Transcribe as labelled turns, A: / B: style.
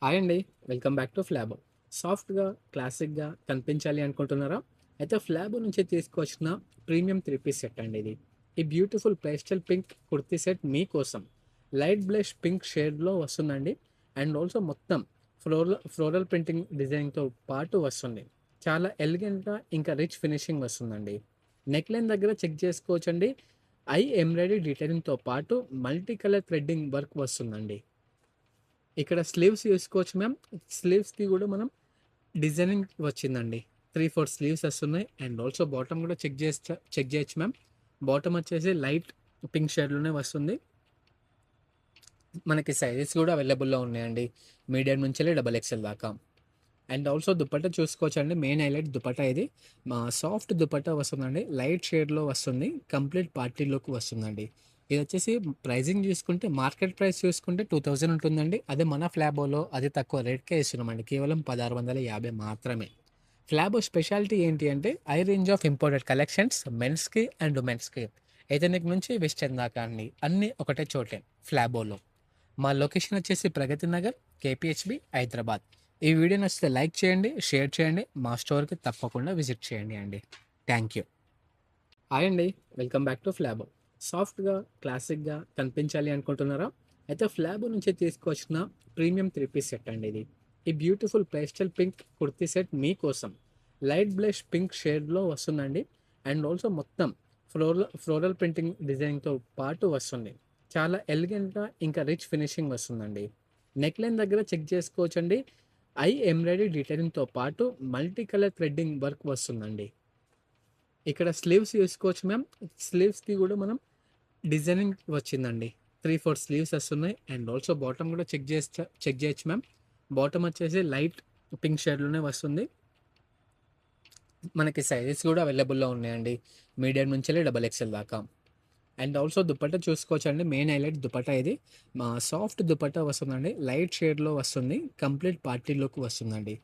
A: Hi అండి. Welcome back to Flabo. సాఫ్ట్‌గా, క్లాసిక్‌గా కనిపించాలి అనుకుంటున్నారా? అయితే ఫ్లాబో నుంచి తీసుకొచ్చిన ప్రీమియం 3 పీస్ సెట్ అండి ఇది. ఈ beautiful pastel pink kurti set మీకోసం. లైట్ బ్లష్ పింక్ షేడ్‌లో వస్తుందండి. అండ్ ఆల్సో మొత్తం ఫ్లోరల్ ప్రింటింగ్ డిజైన్‌తో పాటు వస్తుంది. చాలా ఎలిగెంట్‌గా ఇంకా రిచ్ ఫినిషింగ్ వస్తుందండి. నెక్‌లైన్ దగ్గర చెక్ చేసుకోవచ్చండి. ఎంబ్రాయిడరీ డీటెయిలింగ్‌తో పాటు మల్టీ కలర్ థ్రెడ్డింగ్ వర్క్ వస్తుందండి. ఇక్కడ స్లీవ్స్ చూసుకోవచ్చు మ్యామ్. స్లీవ్స్‌కి గూడా మనం డిజైనింగ్ వచ్చిందండి. 3, 4 స్లీవ్స్ వస్తున్నాయి. అండ్ ఆల్సో బాటమ్ గూడా చెక్ జేయొచ్చు మ్యామ్. బాటమ్ వచ్చేసి లైట్ పింక్ షేడ్‌లోనే వస్తుంది. మనకి సైజెస్ గూడా అవైలబుల్‌లో ఉన్నాయండి. మీడియం నుంచెల్లి డబుల్ ఎక్స్‌ఎల్ దాకా. అండ్ ఆల్సో దుపట్టా చూసుకోవచ్చండి. మెయిన్ హైలైట్ దుపట్టా ఇది. సాఫ్ట్ దుపట్టా వస్తుందండి. లైట్ షేడ్‌లో వస్తుంది. కంప్లీట్ పార్టీ లుక్ వస్తుందండి. ఇదొచ్చేసి ప్రైజింగ్ చూసుకుంటే మార్కెట్ ప్రైస్ చూసుకుంటే 2000 ఉంటుందండి. అదే మన ఫ్లాబోలో అతి తక్కువ రేట్‌కే ఇస్తున్నామండి. కేవలం 1650 మాత్రమే. ఫ్లాబో స్పెషాలిటీ ఏంటి అంటే రేంజ్ ఆఫ్ ఇంపోర్టెడ్ కలెక్షన్స్ మెన్స్‌కి అండ్ ఉమెన్స్‌కి. ఎథనిక్ నుంచి వెస్టర్న్ దాకా అండి. అన్నీ ఒకటే చోటే ఫ్లాబోలో. మా లొకేషన్ వచ్చేసి ప్రగతి నగర్, కేపీహెచ్‌బీ, హైదరాబాద్. ఈ వీడియో నచ్చితే లైక్ చేయండి, షేర్ చేయండి. మా స్టోర్‌కి తప్పకుండా విజిట్ చేయండి అండి. Thank you. హాయ్ అండి. Welcome back to Flabo. సాఫ్ట్‌గా, క్లాసిక్‌గా కనిపించాలి అనుకుంటున్నారా? అయితే ఫ్లాబో నుంచి తీసుకొచ్చిన ప్రీమియం 3 పీస్ సెట్ అండి ఇది. ఈ beautiful pastel pink kurti set మీకోసం. లైట్ బ్లష్ పింక్ షేడ్‌లో వస్తుందండి. అండ్ ఆల్సో మొత్తం ఫ్లోరల్ ప్రింటింగ్ డిజైన్‌తో పాటు వస్తుంది. చాలా ఎలిగెంట్‌గా ఇంకా రిచ్ ఫినిషింగ్ వస్తుందండి. నెక్‌లైన్ దగ్గర చెక్ చేసుకోవచ్చండి. ఎంబ్రాయిడరీ డీటెయిలింగ్‌తో పాటు మల్టీ కలర్ థ్రెడ్డింగ్ వర్క్ వస్తుందండి. ఇక్కడ స్లీవ్స్ చూసుకోవచ్చు మ్యామ్. స్లీవ్స్‌కి గూడా మనం డిజైనింగ్ వచ్చిందండి. 3, 4 స్లీవ్స్ వస్తున్నాయి. అండ్ ఆల్సో బాటమ్ గూడా చెక్ జేయొచ్చు మ్యామ్. బాటమ్ వచ్చేసి లైట్ పింక్ షేడ్‌లోనే వస్తుంది. మనకి సైజెస్ గూడా అవైలబుల్‌లో ఉన్నాయండి. మీడియం నుంచెల్లి డబుల్ ఎక్స్‌ఎల్ దాకా. అండ్ ఆల్సో దుపట్టా చూసుకోవచ్చండి. మెయిన్ హైలైట్ దుపట్టా ఇది. సాఫ్ట్ దుపట్టా వస్తుందండి. లైట్ షేడ్‌లో వస్తుంది. కంప్లీట్ పార్టీ లుక్ వస్తుందండి.